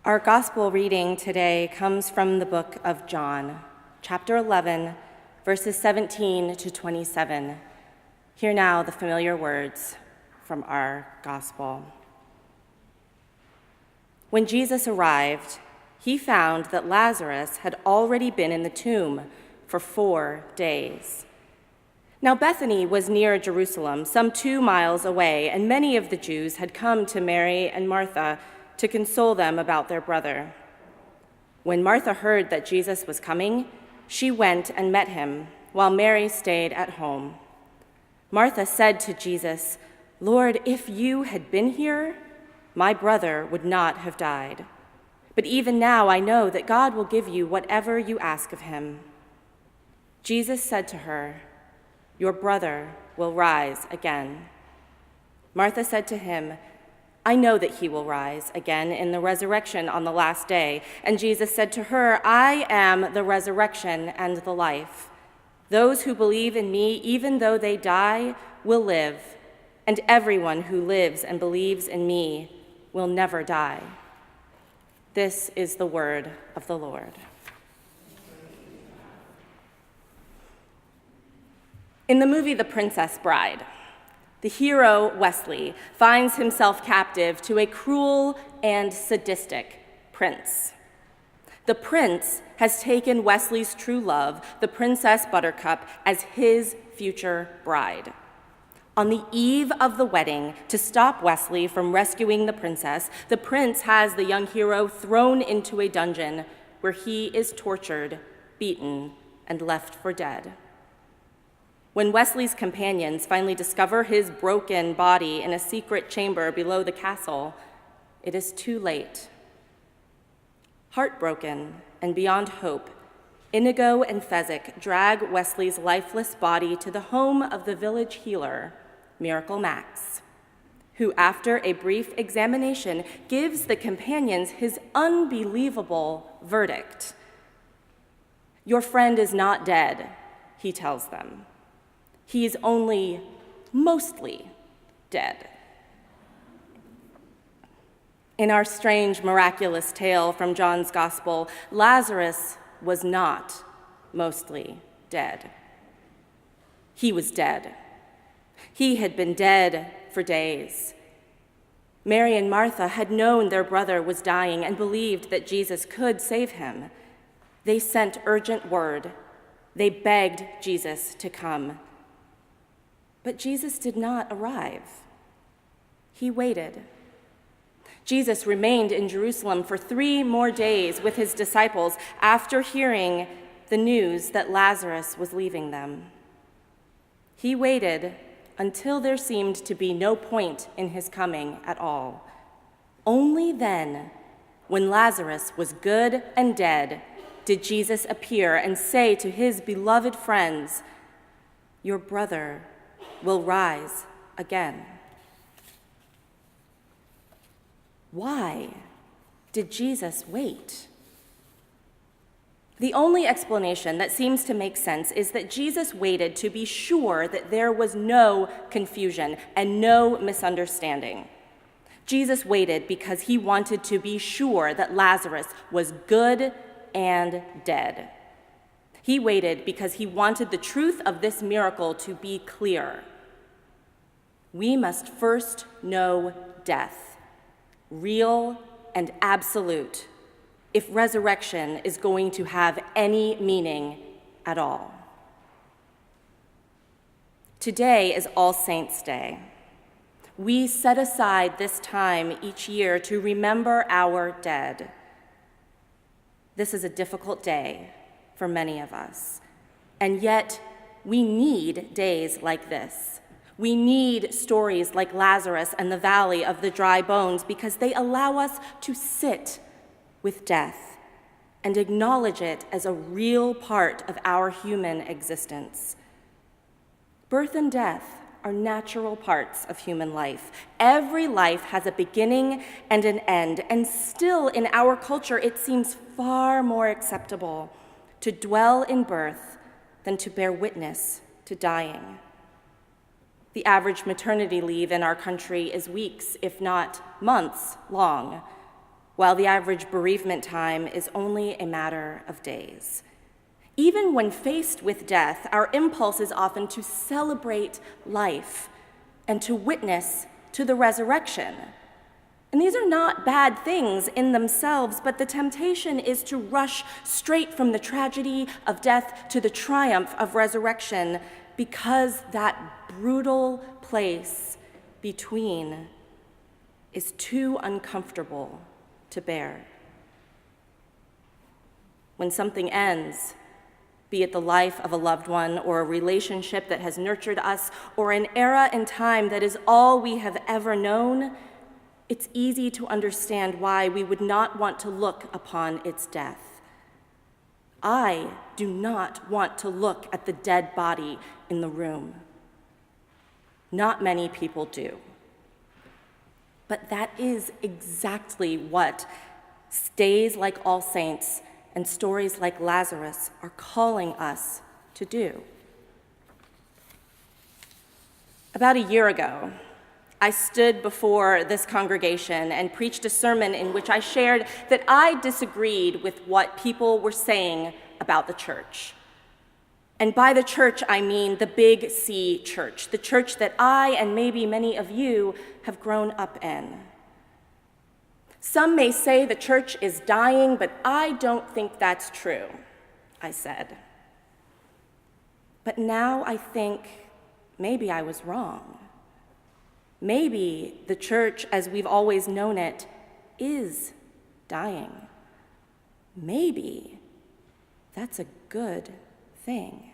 Our gospel reading today comes from the book of John, chapter 11, verses 17 to 27. Hear now the familiar words from our gospel. When Jesus arrived, he found that Lazarus had already been in the tomb for 4 days. Now Bethany was near Jerusalem, some 2 miles away, and many of the Jews had come to Mary and Martha to console them about their brother. When Martha heard that Jesus was coming, she went and met him, while Mary stayed at home. Martha said to Jesus, "Lord, if you had been here, my brother would not have died. But even now I know that God will give you whatever you ask of him." Jesus said to her, "Your brother will rise again." Martha said to him, "I know that he will rise again in the resurrection on the last day." And Jesus said to her, "I am the resurrection and the life. Those who believe in me, even though they die, will live, and everyone who lives and believes in me will never die." This is the word of the Lord. In the movie The Princess Bride, the hero, Wesley, finds himself captive to a cruel and sadistic prince. The prince has taken Wesley's true love, the Princess Buttercup, as his future bride. On the eve of the wedding, to stop Wesley from rescuing the princess, the prince has the young hero thrown into a dungeon where he is tortured, beaten, and left for dead. When Wesley's companions finally discover his broken body in a secret chamber below the castle, it is too late. Heartbroken and beyond hope, Inigo and Fezzik drag Wesley's lifeless body to the home of the village healer, Miracle Max, who, after a brief examination, gives the companions his unbelievable verdict. "Your friend is not dead," he tells them. "He is only mostly dead." In our strange, miraculous tale from John's Gospel, Lazarus was not mostly dead. He was dead. He had been dead for days. Mary and Martha had known their brother was dying and believed that Jesus could save him. They sent urgent word. They begged Jesus to come. But Jesus did not arrive. He waited. Jesus remained in Jerusalem for 3 more days with his disciples after hearing the news that Lazarus was leaving them. He waited until there seemed to be no point in his coming at all. Only then, when Lazarus was good and dead, did Jesus appear and say to his beloved friends, "Your brother will rise again." Why did Jesus wait? The only explanation that seems to make sense is that Jesus waited to be sure that there was no confusion and no misunderstanding. Jesus waited because he wanted to be sure that Lazarus was good and dead. He waited because he wanted the truth of this miracle to be clear. We must first know death, real and absolute, if resurrection is going to have any meaning at all. Today is All Saints' Day. We set aside this time each year to remember our dead. This is a difficult day for many of us, and yet we need days like this. We need stories like Lazarus and the Valley of the Dry Bones because they allow us to sit with death and acknowledge it as a real part of our human existence. Birth and death are natural parts of human life. Every life has a beginning and an end, and still in our culture it seems far more acceptable to dwell in birth than to bear witness to dying. The average maternity leave in our country is weeks, if not months, long. while the average bereavement time is only a matter of days. Even when faced with death, our impulse is often to celebrate life and to witness to the resurrection. And these are not bad things in themselves, but the temptation is to rush straight from the tragedy of death to the triumph of resurrection, because that brutal place between is too uncomfortable to bear. When something ends, be it the life of a loved one or a relationship that has nurtured us or an era in time that is all we have ever known, it's easy to understand why we would not want to look upon its death. I do not want to look at the dead body in the room. Not many people do. But that is exactly what days like All Saints and stories like Lazarus are calling us to do. About a year ago, I stood before this congregation and preached a sermon in which I shared that I disagreed with what people were saying about the church. And by the church, I mean the Big C church, the church that I and maybe many of you have grown up in. Some may say the church is dying, but I don't think that's true, I said. But now I think maybe I was wrong. Maybe the church, as we've always known it, is dying. Maybe that's a good thing.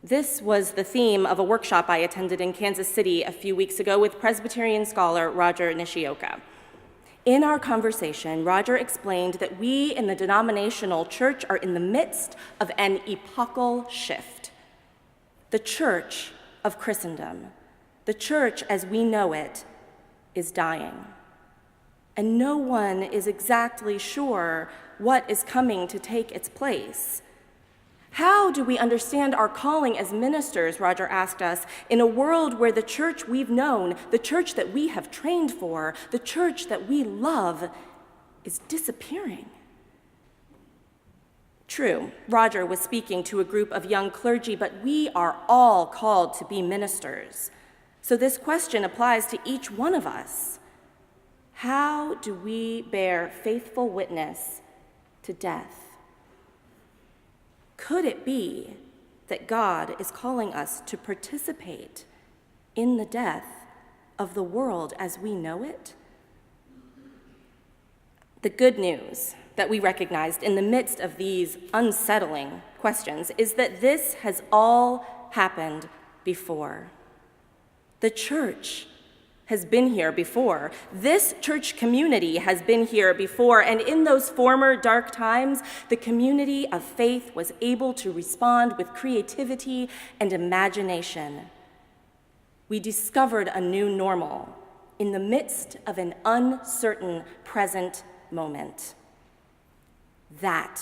This was the theme of a workshop I attended in Kansas City a few weeks ago with Presbyterian scholar Roger Nishioka. In our conversation, Roger explained that we in the denominational church are in the midst of an epochal shift. The church of Christendom, the church as we know it, is dying. And no one is exactly sure what is coming to take its place. How do we understand our calling as ministers, Roger asked us, in a world where the church we've known, the church that we have trained for, the church that we love, is disappearing? True, Roger was speaking to a group of young clergy, but we are all called to be ministers. So this question applies to each one of us. How do we bear faithful witness to death? Could it be that God is calling us to participate in the death of the world as we know it? The good news that we recognized in the midst of these unsettling questions is that this has all happened before. The church has been here before. This church community has been here before, and in those former dark times, the community of faith was able to respond with creativity and imagination. We discovered a new normal in the midst of an uncertain present moment. That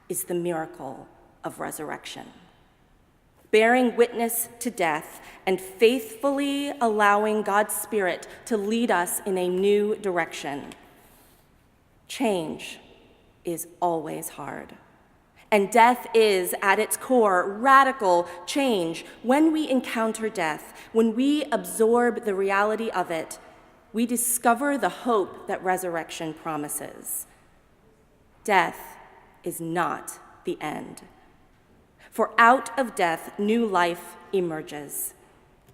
is the miracle of resurrection. Bearing witness to death and faithfully allowing God's Spirit to lead us in a new direction. Change is always hard. And death is, at its core, radical change. When we encounter death, when we absorb the reality of it, we discover the hope that resurrection promises. Death is not the end. For out of death, new life emerges.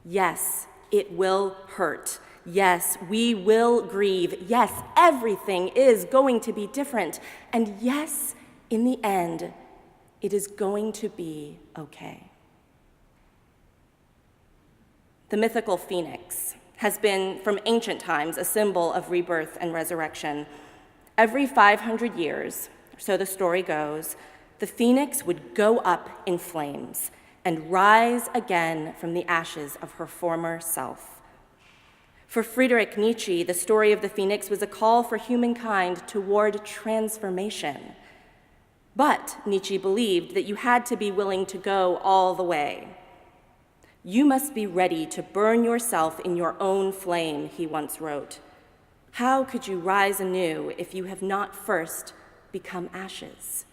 Yes, it will hurt. Yes, we will grieve. Yes, everything is going to be different. And yes, in the end, it is going to be okay. The mythical phoenix has been, from ancient times, a symbol of rebirth and resurrection. Every 500 years, so the story goes, the phoenix would go up in flames and rise again from the ashes of her former self. For Friedrich Nietzsche, the story of the phoenix was a call for humankind toward transformation. But Nietzsche believed that you had to be willing to go all the way. You must be ready to burn yourself in your own flame, he once wrote. How could you rise anew if you have not first become ashes?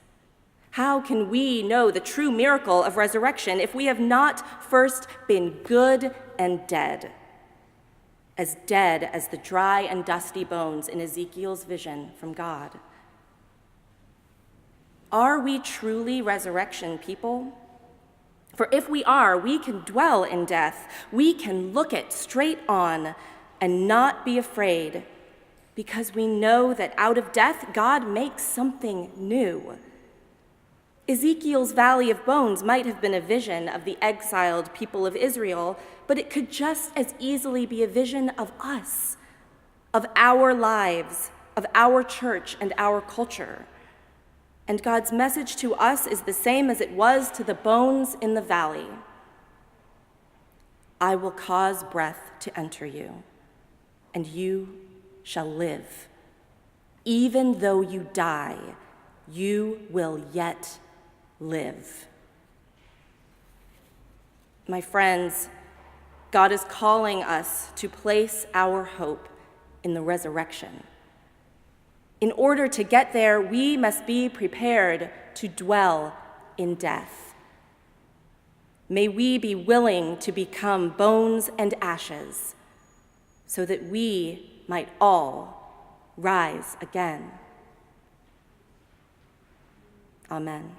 How can we know the true miracle of resurrection if we have not first been good and dead as the dry and dusty bones in Ezekiel's vision from God? Are we truly resurrection people? For if we are, we can dwell in death. We can look it straight on and not be afraid, because we know that out of death, God makes something new. Ezekiel's valley of bones might have been a vision of the exiled people of Israel, but it could just as easily be a vision of us, of our lives, of our church and our culture. And God's message to us is the same as it was to the bones in the valley. I will cause breath to enter you, and you shall live. Even though you die, you will yet live. My friends, God is calling us to place our hope in the resurrection. In order to get there, we must be prepared to dwell in death. May we be willing to become bones and ashes so that we might all rise again. Amen.